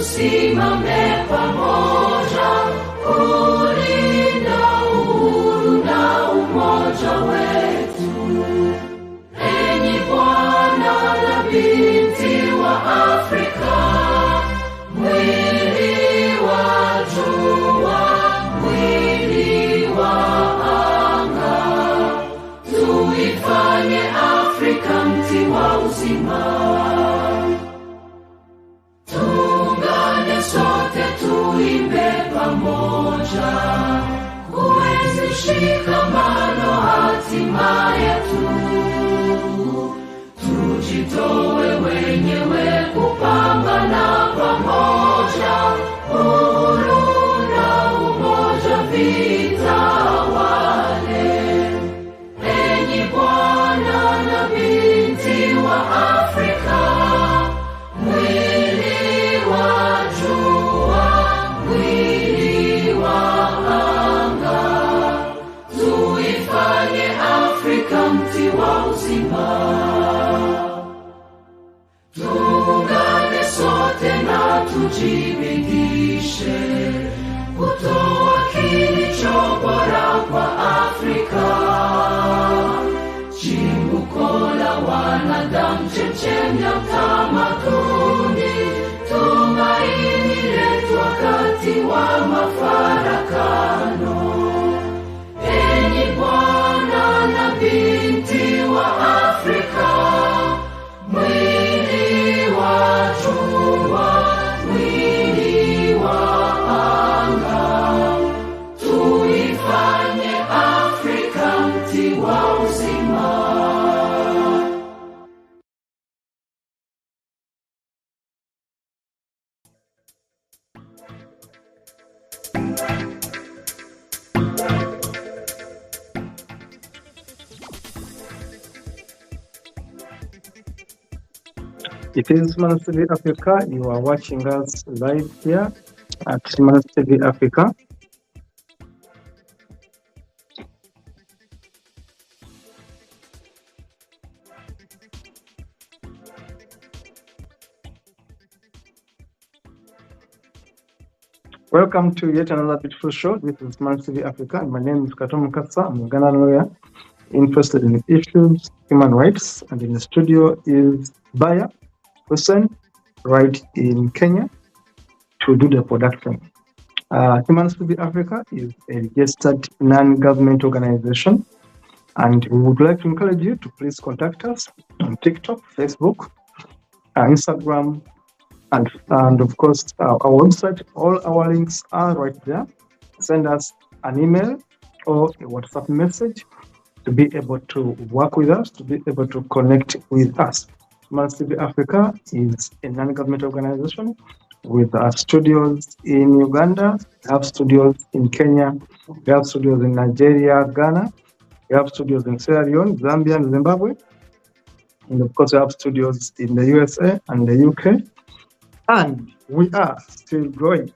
tusimame pamoja kulinda uhuru na umoja wetu. Enyi Bwana na binti wa Afrika, mwili wa jua, mwili wa anga, tuifanye Afrika mti wa uzima. Tuungane sote tuimbe pamoja, kuenzi shikamano hatima yetu. Tujitoe wenyewe kupambana pamoja, uhuru na umoja vitawale. Enyi Bwana na binti wa Afrika, mwili wa jua, mwili wa anga, tuifanye Afrika mti wa uzima. Tuungane sote na tujibidishe kutoa kilicho bora kwa Afrika. Chimbuko la wanadamu, chemchemi ya utamaduni, tumaini letu wakati wa mafarakano. Enyi Bwana na binti wa Afrika, mwili wa jua, mwili wa anga, tuifanye Afrika mti wa uzima. It is Human TV Africa. You are watching us live here at Human TV Africa. Welcome to yet another beautiful show. This is Human TV Africa. My name is Katom Katsa. I'm a Ghana lawyer interested in issues, human rights, and in the studio is Baya Hussein, right in Kenya, to do the production. Human TV Africa is a registered non-government organization, and we would like to encourage you to please contact us on TikTok, Facebook, Instagram, and of course our website. All our links are right there. Send us an email or a WhatsApp message to be able to work with us, to be able to connect with us. Human TV Africa is a non-government organization with studios in Uganda, we have studios in Kenya, we have studios in Nigeria, Ghana, we have studios in Sierra Leone, Zambia, and Zimbabwe, and of course we have studios in the USA and the UK, and we are still growing.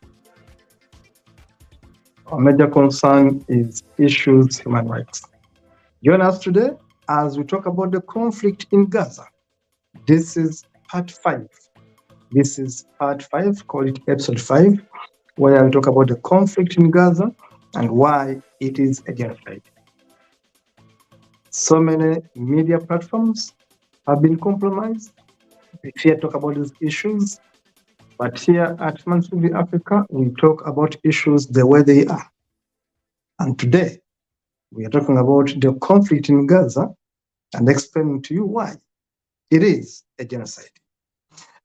Our major concern is issues human rights. Join us today as we talk about the conflict in Gaza. This is part 5. This is part 5, call it episode 5, where I talk about the conflict in Gaza and why it is a genocide. So many media platforms have been compromised. We here talk about these issues, but here at Human TV Africa, we talk about issues the way they are. And today, we are talking about the conflict in Gaza and explaining to you why it is a genocide.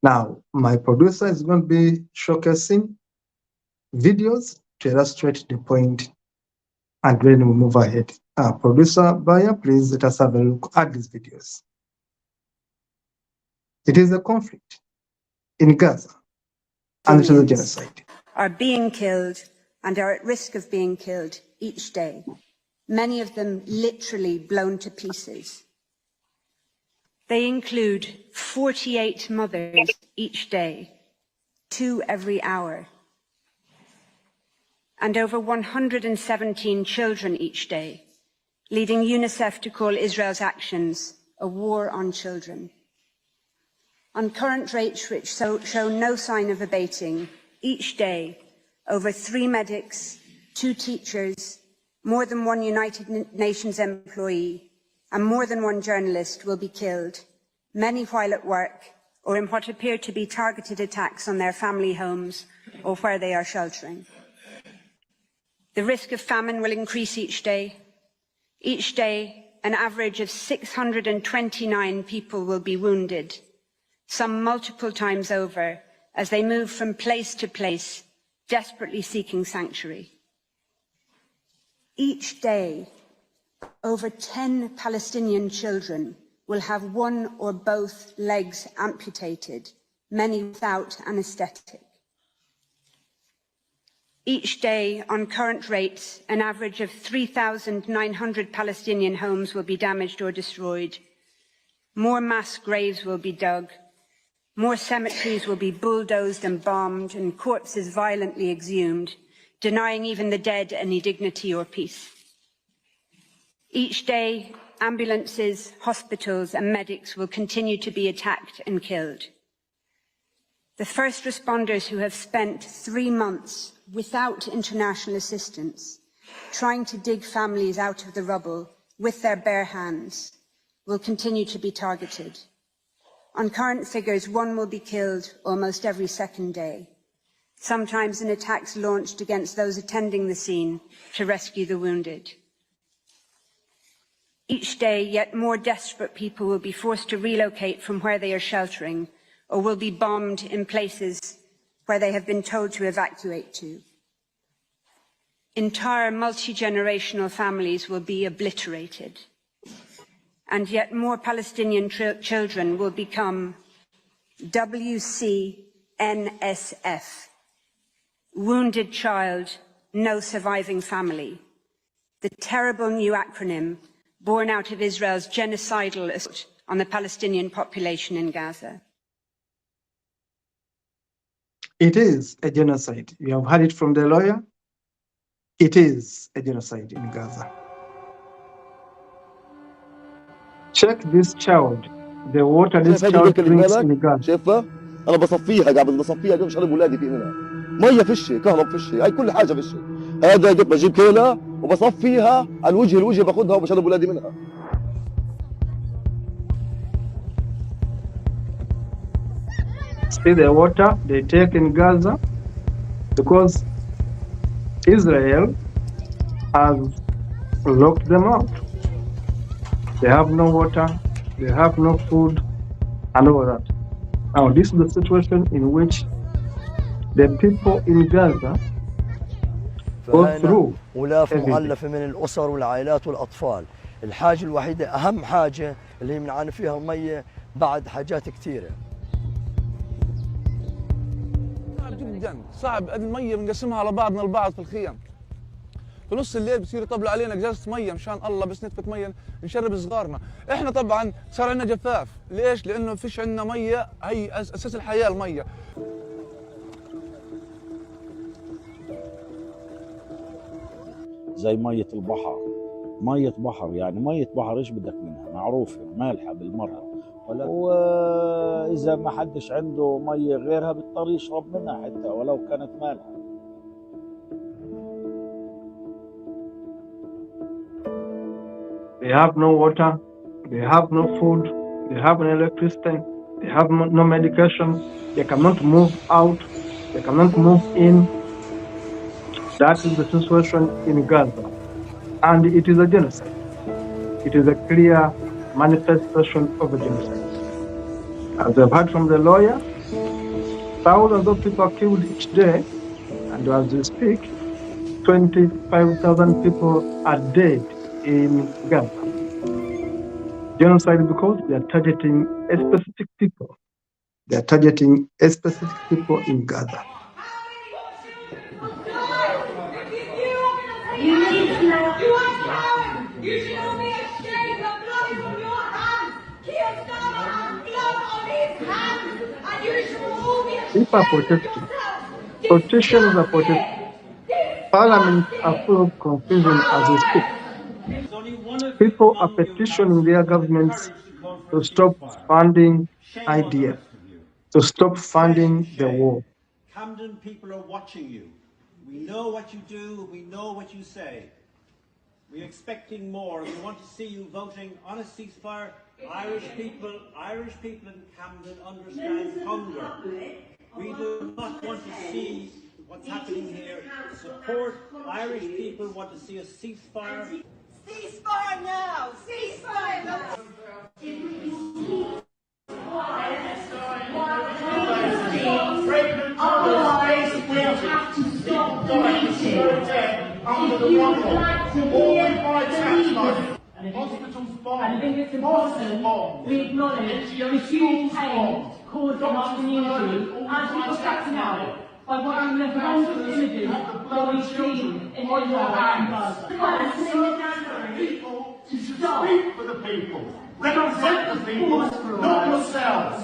Now, my producer is going to be showcasing videos to illustrate the point, and then we move ahead. Producer Baya, please let us have a look at these videos. It is a conflict in Gaza, and it is a genocide. Are being killed and are at risk of being killed each day. Many of them literally blown to pieces. They include 48 mothers each day, 2 every hour, and over 117 children each day, leading UNICEF to call Israel's actions a war on children. On current rates which show no sign of abating, each day, over 3 medics, 2 teachers, more than 1 United Nations employee, and more than 1 journalist will be killed, many while at work or in what appear to be targeted attacks on their family homes or where they are sheltering. The risk of famine will increase each day. Each day, an average of 629 people will be wounded, some multiple times over, as they move from place to place, desperately seeking sanctuary. Each day, over 10 Palestinian children will have one or both legs amputated, many without anaesthetic. Each day, on current rates, an average of 3,900 Palestinian homes will be damaged or destroyed. More mass graves will be dug. More cemeteries will be bulldozed and bombed and corpses violently exhumed, denying even the dead any dignity or peace. Each day, ambulances, hospitals and medics will continue to be attacked and killed. The first responders who have spent 3 months without international assistance, trying to dig families out of the rubble with their bare hands, will continue to be targeted. On current figures, 1 will be killed almost every second day, sometimes in attacks launched against those attending the scene to rescue the wounded. Each day, yet more desperate people will be forced to relocate from where they are sheltering or will be bombed in places where they have been told to evacuate to. Entire multi-generational families will be obliterated. And yet more Palestinian children will become WCNSF, Wounded Child, No Surviving Family, the terrible new acronym born out of Israel's genocidal assault on the Palestinian population in Gaza. It is a genocide. You have heard it from the lawyer. It is a genocide in Gaza. Check this child, the water this child drinks in Gaza. شايفها؟ أنا بصفيها قبل بصفيها قبل شرب ولادي في منها. مية فشي، كهرب فشي، هاي كل حاجة فشي. هذا قلت بجيب كيلة وبصفيها على الوجه الوجه باخذها وبشرب ولادي منها. See the water they take in Gaza because Israel has locked them out. They have no water, they have no food, and all that. Now, this is the situation in which the people in Gaza go through. ولاف مؤلفة من الأسر والعائلات والأطفال. الحاجة الوحيدة أهم حاجة اللي بنعاني فيها المية بعد حاجات كثيرة. صعب جدا، صعب المية بنقسمها على بعضنا البعض في الخيم. في نص الليل بصيروا يطبلوا علينا قزازة مية مشان الله بس نتفة مية نشرب صغارنا. احنا طبعا صار عندنا جفاف، ليش؟ لأنه فيش عندنا مية، هي أساس الحياة المية. زي مية البحر، مية بحر يعني مية بحر ايش بدك منها؟ معروفة مالحة بالمرة، وإذا ما حدش عنده مية غيرها بيضطر يشرب منها حتى ولو كانت مالحة. They have no water, they have no food, they have no electricity, they have no medication, they cannot move out, they cannot move in. That is the situation in Gaza. And it is a genocide. It is a clear manifestation of a genocide. As I've heard from the lawyer, thousands of people are killed each day, and as we speak, 25,000 people are dead in Gaza. Genocide because they are targeting a specific people. They are targeting a specific people in Gaza. You need to know. You are coward. You should all be ashamed. The blood is on your hands. Kiyosama has blood on his hands. And you should all be ashamed. People are protesting. Politicians are protesting. Parliaments are full of confusion as we speak. People are petitioning their governments to stop funding IDF. to stop funding the Shame. war. Camden people are watching you. We know what you do, we know what you say. We're expecting more. We want to see you voting on a ceasefire. Irish people in Camden understand hunger. We do not want to see what's happening here. Support Irish people want to see a ceasefire. Ceasefire now! Ceasefire now! Otherwise, we'll have to stop the meeting. If you would like to hear the leaders, I think it's important we acknowledge the huge pain caused in our community, as we reflect now, by watching the horrendous images that we've seen in Israel and Gaza. To stop. Speak for the people. Represent the people, not yourselves.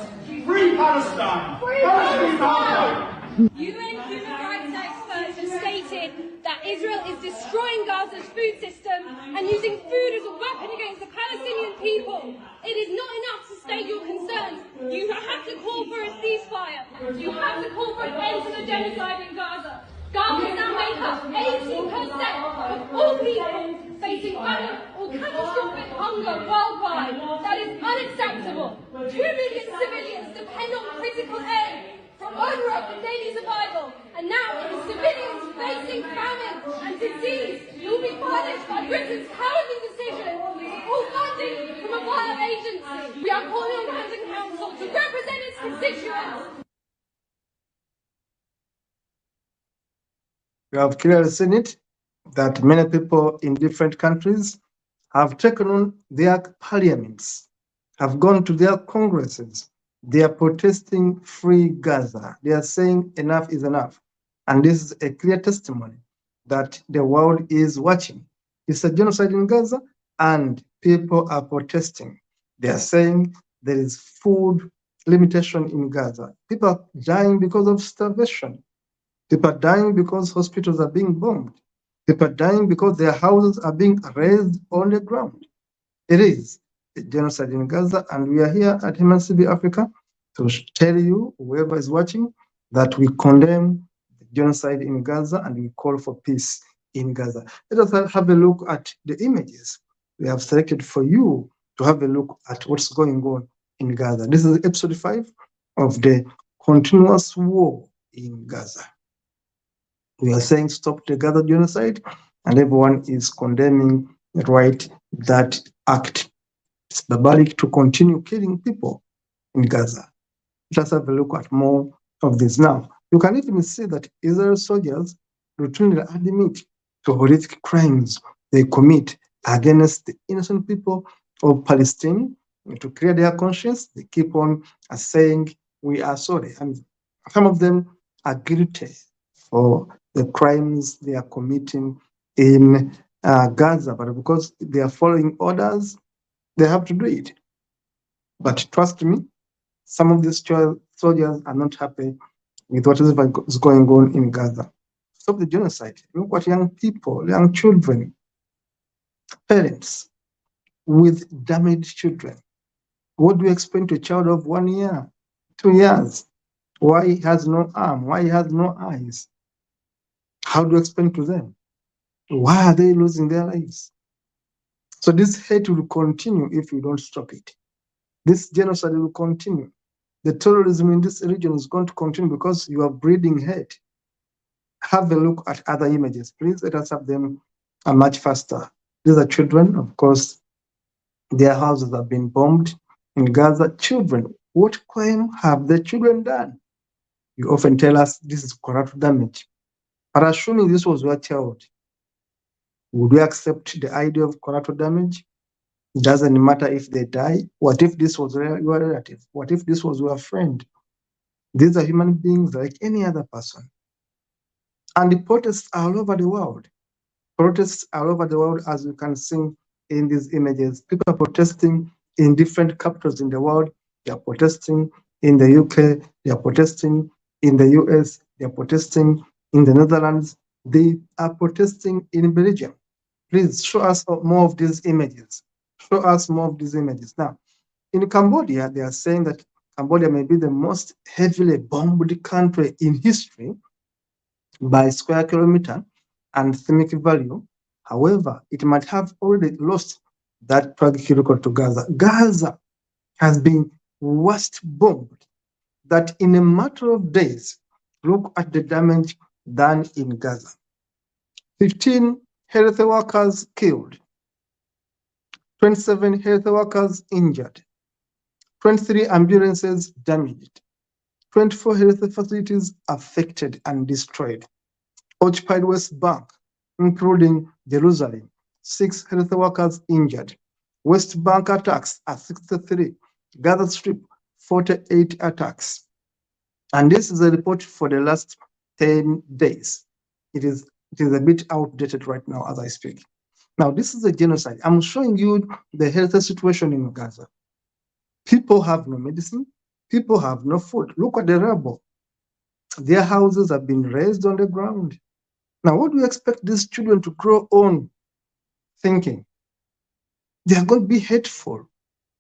Free Palestine! Palestine! UN human rights experts have stated that Israel is destroying Gaza's food system and using food as a weapon against the Palestinian people. It is not enough to state your concerns. You have to call for a ceasefire. You have to call for an end to the genocide in Gaza. Gaza now make up 80% of all people facing famine or catastrophic hunger worldwide. That is unacceptable. 2 million civilians depend on critical aid from UNRWA for daily survival. And now it is civilians facing famine and disease who will be punished by Britain's cowardly decision to pull funding from a vile agency. We are calling on the Camden Council to represent its constituents. We have clearly seen it, that many people in different countries have taken on their parliaments, have gone to their congresses. They are protesting free Gaza. They are saying enough is enough. And this is a clear testimony that the world is watching. It's a genocide in Gaza, and people are protesting. They are saying there is food limitation in Gaza. People are dying because of starvation. People are dying because hospitals are being bombed. People are dying because their houses are being razed on the ground. It is a genocide in Gaza, and we are here at Genocide Africa to tell you, whoever is watching, that we condemn the genocide in Gaza and we call for peace in Gaza. Let us have a look at the images we have selected for you to have a look at what's going on in Gaza. This is episode 5 of the continuous war in Gaza. We are saying stop the Gaza genocide, and everyone is condemning right that act. It's barbaric to continue killing people in Gaza. Let us have a look at more of this now. You can even see that Israel soldiers routinely admit to horrific crimes they commit against the innocent people of Palestine. To clear their conscience, they keep on saying, we are sorry. And some of them are guilty for the crimes they are committing in Gaza, but because they are following orders, they have to do it. But trust me, some of these soldiers are not happy with what is going on in Gaza. Stop the genocide. Look at young people, young children, parents with damaged children. What do you explain to a child of 1 year, 2 years? Why he has no arm? Why he has no eyes? How do you explain to them? Why are they losing their lives? So this hate will continue if we don't stop it. This genocide will continue. The terrorism in this region is going to continue because you are breeding hate. Have a look at other images. Please let us have them much faster. These are children, of course. Their houses have been bombed in Gaza. Children, what crime have the children done? You often tell us this is collateral damage. But assuming this was your child, would we accept the idea of collateral damage? It doesn't matter if they die. What if this was your relative? What if this was your friend? These are human beings like any other person. And the protests are all over the world. Protests all over the world, as you can see in these images. People are protesting in different capitals in the world. They are protesting in the UK. They are protesting in the US. They are protesting in the Netherlands. They are protesting in Belgium. Please show us more of these images. Show us more of these images. Now, in Cambodia, they are saying that Cambodia may be the most heavily bombed country in history by square kilometer and ethnic value. However, it might have already lost that tragic record to Gaza. Gaza has been worst bombed that in a matter of days, look at the damage done in Gaza. 15 health workers killed, 27 health workers injured, 23 ambulances damaged, 24 health facilities affected and destroyed. Occupied West Bank, including Jerusalem, 6 health workers injured. West Bank attacks at 63. Gaza Strip, 48 attacks. And this is a report for the last 10 days. It is a bit outdated right now as I speak. Now, this is a genocide. I'm showing you the health situation in Gaza. People have no medicine. People have no food. Look at the rubble. Their houses have been raised on the ground. Now, what do you expect these children to grow on thinking? They are going to be hateful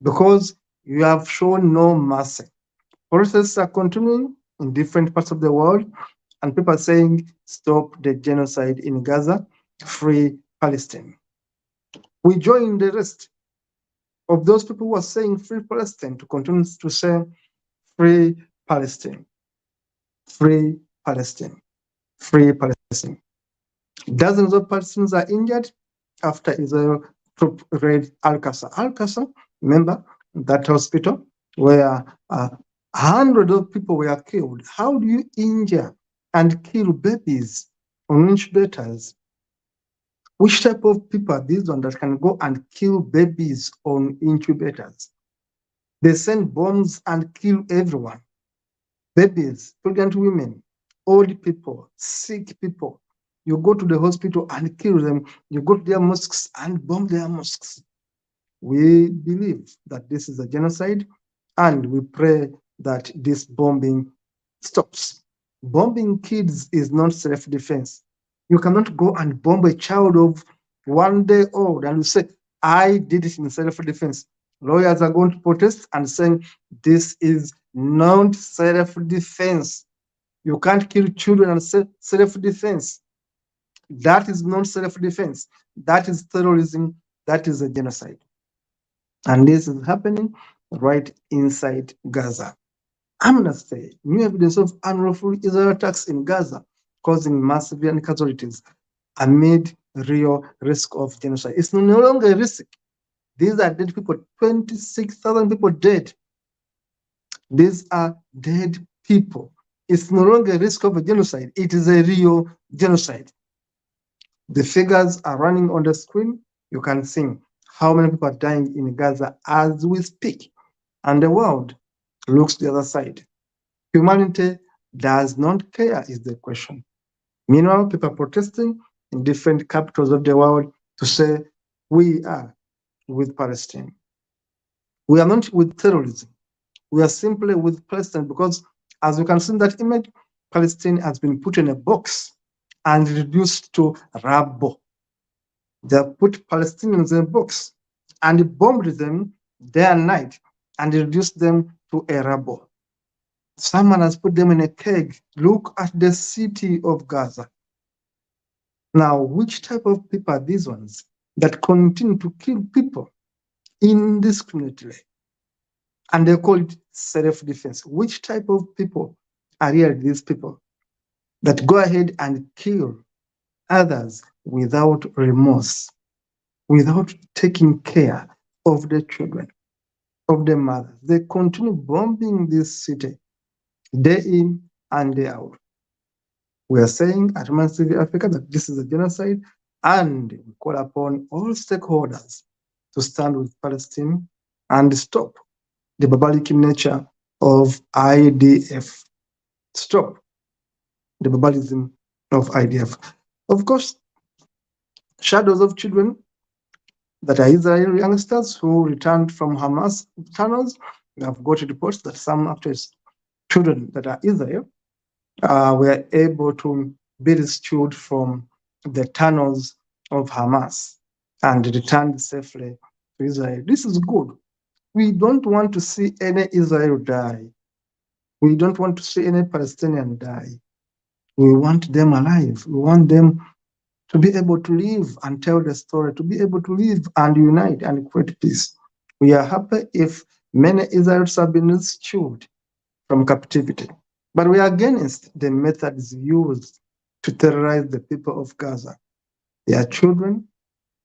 because you have shown no mercy. Protests are continuing in different parts of the world, and people are saying, stop the genocide in Gaza, free Palestine. We join the rest of those people who are saying free Palestine to continue to say free Palestine, free Palestine, free Palestine. Dozens of Palestinians are injured after Israel troop raid Al-Qasr. Al-Qasr, remember that hospital where hundreds of people were killed. How do you injure and kill babies on incubators? Which type of people are these ones that can go and kill babies on incubators? They send bombs and kill everyone. Babies, pregnant women, old people, sick people. You go to the hospital and kill them. You go to their mosques and bomb their mosques. We believe that this is a genocide, and we pray that this bombing stops. Bombing kids is not self-defense. You cannot go and bomb a child of 1 day old and you say, I did it in self-defense. Lawyers are going to protest and saying this is not self-defense. You can't kill children and say self-defense. That is not self-defense. That is terrorism. That is a genocide. And this is happening right inside Gaza. Amnesty, new evidence of unlawful Israel attacks in Gaza, causing massive casualties amid real risk of genocide. It's no longer a risk. These are dead people, 26,000 people dead. These are dead people. It's no longer a risk of a genocide. It is a real genocide. The figures are running on the screen. You can see how many people are dying in Gaza as we speak. And the world looks the other side. Humanity does not care is the question. Meanwhile, people are protesting in different capitals of the world to say, we are with Palestine. We are not with terrorism. We are simply with Palestine because, as you can see in that image, Palestine has been put in a box and reduced to rubble. They have put Palestinians in a box and bombed them day and night and reduced them to a rubble. Someone has put them in a keg. Look at the city of Gaza. Now, which type of people are these ones that continue to kill people indiscriminately? And they call it self-defense. Which type of people are really these people that go ahead and kill others without remorse, without taking care of the children, of the mothers? They continue bombing this city day in and day out. We are saying at Humanity TV Africa that this is a genocide, and we call upon all stakeholders to stand with Palestine and stop the barbaric nature of IDF. Stop the barbarism of IDF. Of course, shadows of children that are Israeli youngsters who returned from Hamas tunnels. We have got reports that some actually children that are Israel were able to be rescued from the tunnels of Hamas and returned safely to Israel. This is good. We don't want to see any Israel die. We don't want to see any Palestinian die. We want them alive. We want them to be able to live and tell the story, to be able to live and unite and create peace. We are happy if many Israelites have been rescued from captivity. But we are against the methods used to terrorize the people of Gaza. Their children,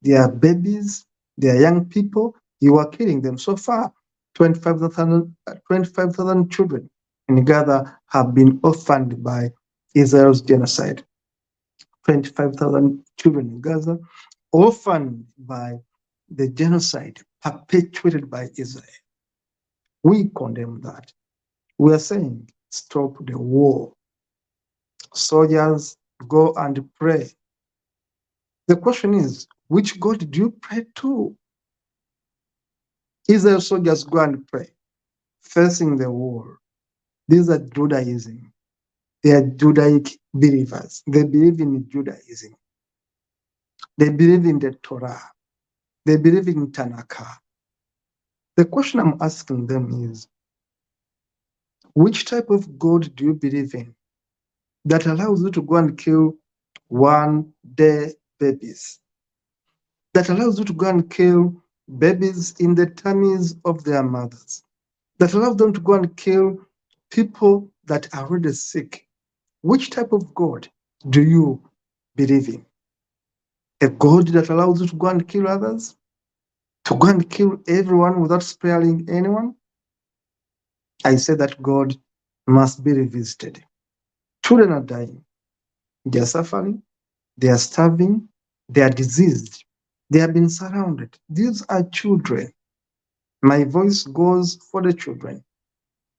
their babies, their young people, you are killing them. So far, 25,000 children in Gaza have been orphaned by Israel's genocide. 25,000 children in Gaza orphaned by the genocide perpetuated by Israel. We condemn that. We are saying, stop the war. Soldiers, go and pray. The question is, which God do you pray to? Israel soldiers go and pray, facing the war. These are Judaism. They are Judaic believers. They believe in Judaism. They believe in the Torah. They believe in Tanakh. The question I'm asking them is, which type of God do you believe in that allows you to go and kill one-day babies? That allows you to go and kill babies in the tummies of their mothers? That allows them to go and kill people that are already sick? Which type of God do you believe in? A God that allows you to go and kill others? To go and kill everyone without sparing anyone? I say that God must be revisited. Children are dying. They are suffering. They are starving. They are diseased. They have been surrounded. These are children. My voice goes for the children.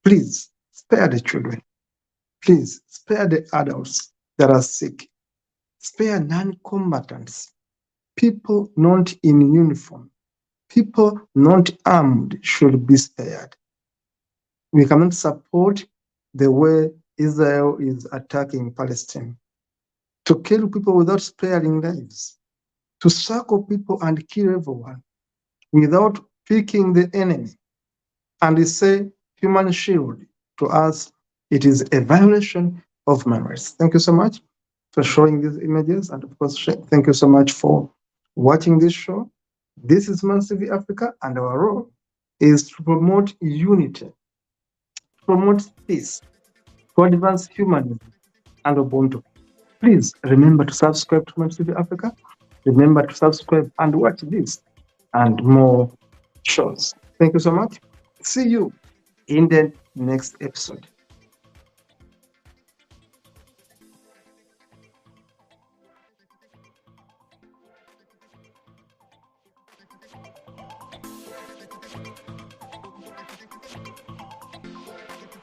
Please spare the children. Please spare the adults that are sick. Spare non-combatants. People not in uniform. People not armed should be spared. We cannot support the way Israel is attacking Palestine. To kill people without sparing lives. To circle people and kill everyone without picking the enemy. And they say human shield. To us, it is a violation of human rights. Thank you so much for showing these images. And of course, thank you so much for watching this show. This is Man TV Africa, and our role is to promote unity, promote peace, to advance humanism and Ubuntu. Please remember to subscribe to Man TV Africa. Remember to subscribe and watch this and more shows. Thank you so much. See you in the next episode.